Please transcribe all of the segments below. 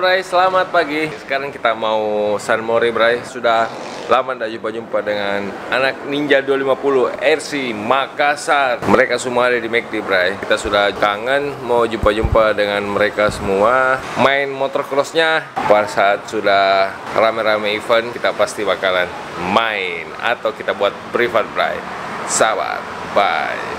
Bray, selamat pagi. Sekarang kita mau San Mori Bray. Sudah lama tidak jumpa-jumpa dengan anak Ninja 250 RC Makassar. Mereka semua ada di McD Bray. Kita sudah kangen mau jumpa-jumpa dengan mereka semua. Main motocrossnya pada saat sudah rame-rame event, kita pasti bakalan main atau kita buat privat Bray. Sahabat, bye.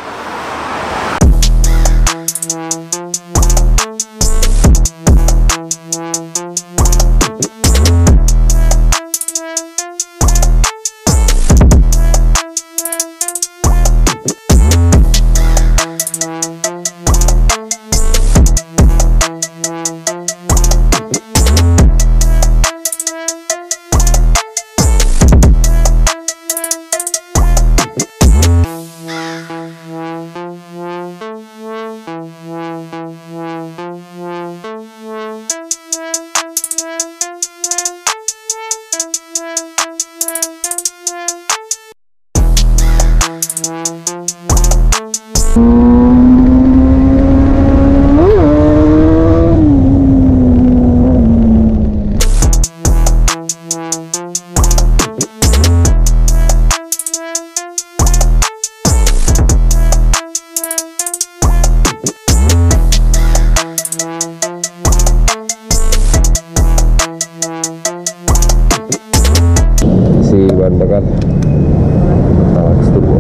Bahan bakar Pertamax turbo.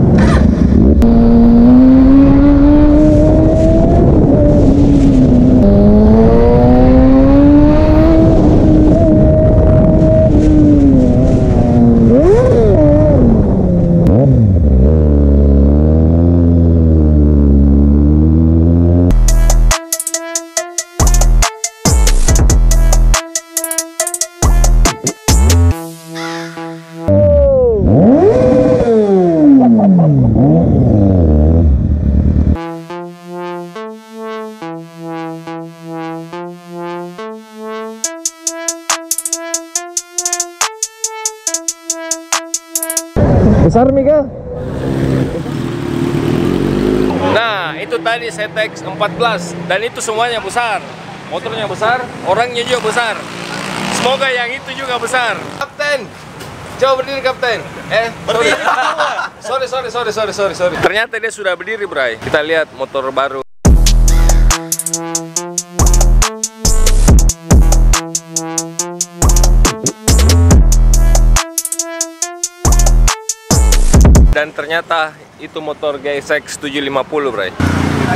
Besar Mika. Nah, itu tadi ZX 14 dan itu semuanya besar. Motornya besar, orangnya juga besar. Semoga yang itu juga besar. Kapten, coba berdiri Kapten. Berdiri. Sorry. Ternyata dia sudah berdiri, Bray. Kita lihat motor baru. Dan ternyata itu motor GSX 750 Bray.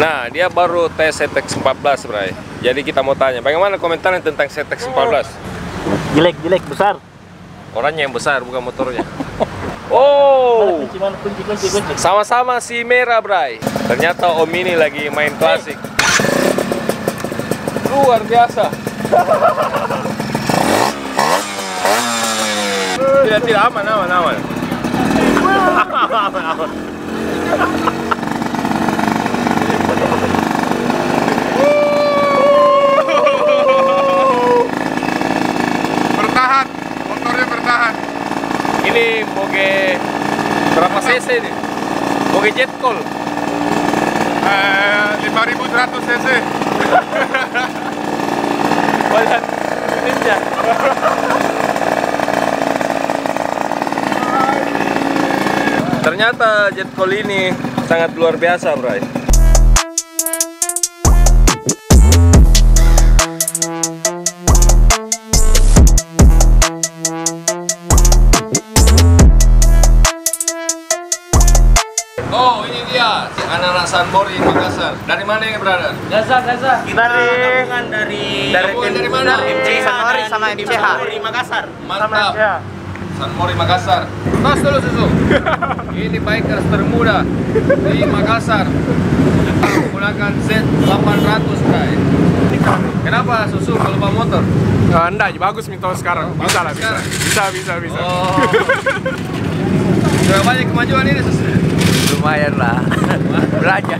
Nah, dia baru tes ZX 14 Bray. Jadi kita mau tanya, bagaimana komentarnya tentang ZX 14? Jelek besar. Orangnya yang besar, bukan motornya. Oh, Kunci. sama-sama si merah Bray. Ternyata Om ini lagi main klasik. Luar biasa. Tidak aman. Bertahan, motornya bertahan. Ini moge berapa cc ini? Moge jet call 5100 cc. Banyak ninja. Ternyata jet call ini sangat luar biasa, Bray. Oh, ini dia anak-anak San Mori Makassar. Dari mana ini, brother? Gaza. Kita Dari mana? MCH San Mori sama MCH. Makassar. Mantap. San Mori Makassar. Tos dulu Susu. Ini bikers termuda di Makassar. Menggunakan Z800 Bray. Kenapa Susu kalau bawa motor? Enggak, bagus Minto sekarang. Bisa lah, bisa. Oh. Sudah banyak kemajuan ini Susu. Lumayan lah. Belajar.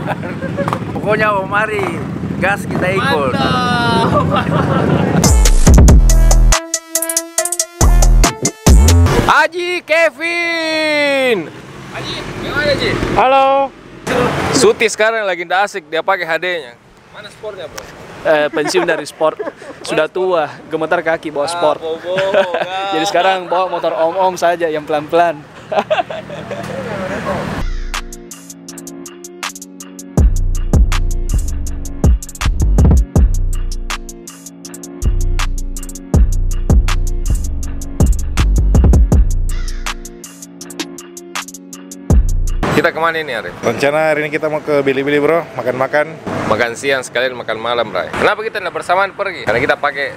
Pokoknya mari gas kita ikut. Mantap. Haji Kevin. Haji, gimana Haji? Halo. Suti sekarang lagi nggak asik, dia pakai HD-nya. Mana sportnya, bro? Pensiun dari sport. Sudah tua, gemetar kaki bawa sport. Jadi sekarang bawa motor om-om saja yang pelan-pelan. Kita kemana ini, Arif? Rencana hari ini kita mau ke Bilibili, bro. Makan-makan. Makan siang sekalian makan malam, Bray. Kenapa kita tidak bersamaan pergi? Karena kita pakai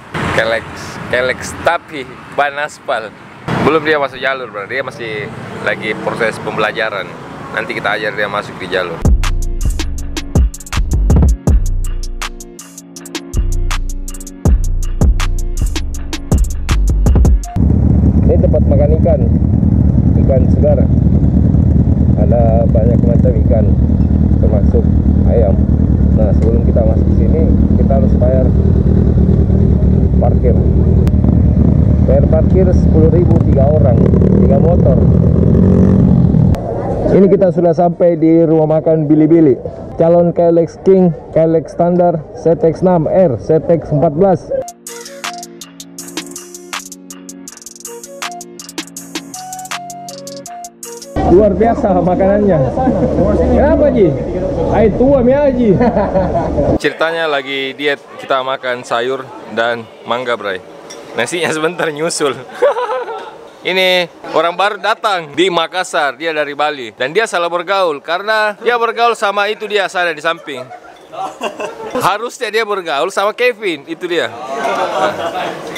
Kelex tapi ban aspal. Belum dia masuk jalur, Bray. Dia masih lagi proses pembelajaran. Nanti kita ajar dia masuk di jalur. Ini tempat makan ikan segar. Ada banyak macam ikan, termasuk ayam. Nah, sebelum kita masuk ke sini, kita harus bayar parkir. Bayar parkir 10.000 3 orang, 3 motor. Ini kita sudah sampai di rumah makan Bilibili. Calon KLX King, KLX Standar, ZX6R, ZX14. Luar biasa makanannya. Kenapa, Ji? Air tua mi Haji. Ceritanya lagi diet, kita makan sayur dan mangga, Bray. Nasinya sebentar nyusul. Ini orang baru datang di Makassar, dia dari Bali. Dan dia salah bergaul, karena dia bergaul sama itu dia sana di samping. Harusnya dia bergaul sama Kevin, itu dia.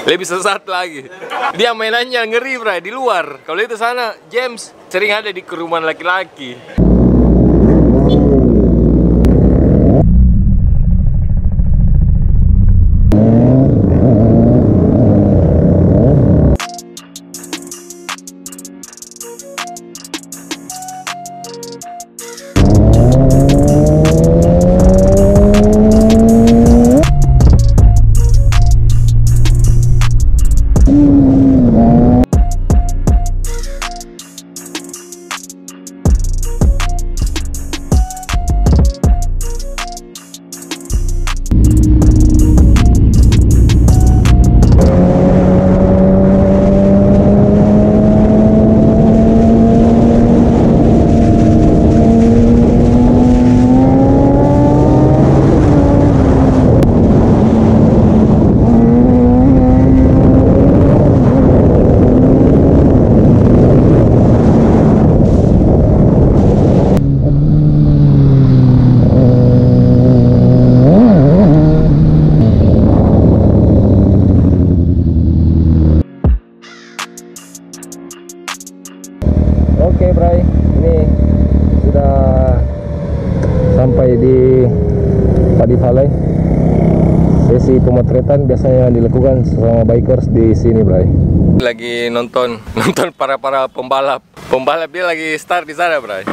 Lebih sesat lagi. Dia mainannya ngeri, Bray, di luar. Kalau itu sana, James sering ada di kerumunan laki-laki. Oke, Bray, ini sudah sampai di Padi Valley. Sesi pemotretan biasanya dilakukan sama bikers di sini, Bray. Lagi nonton para pembalap. Pembalap dia lagi start di sana, Bray.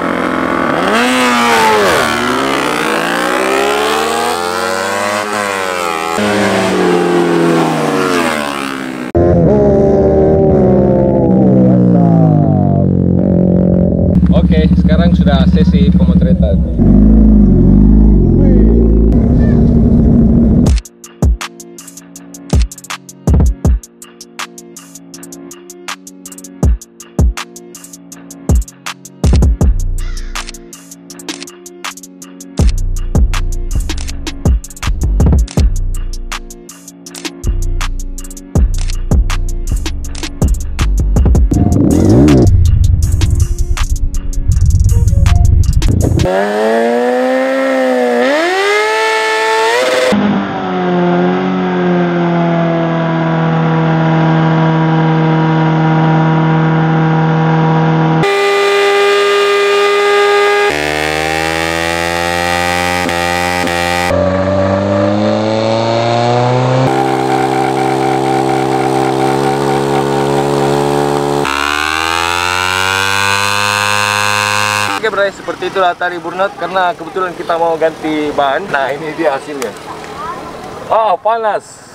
Oke, sekarang sudah sesi pemotretan. Oke, Bray, seperti itulah tadi burnout karena kebetulan kita mau ganti ban. Nah, ini dia hasilnya. Oh, panas.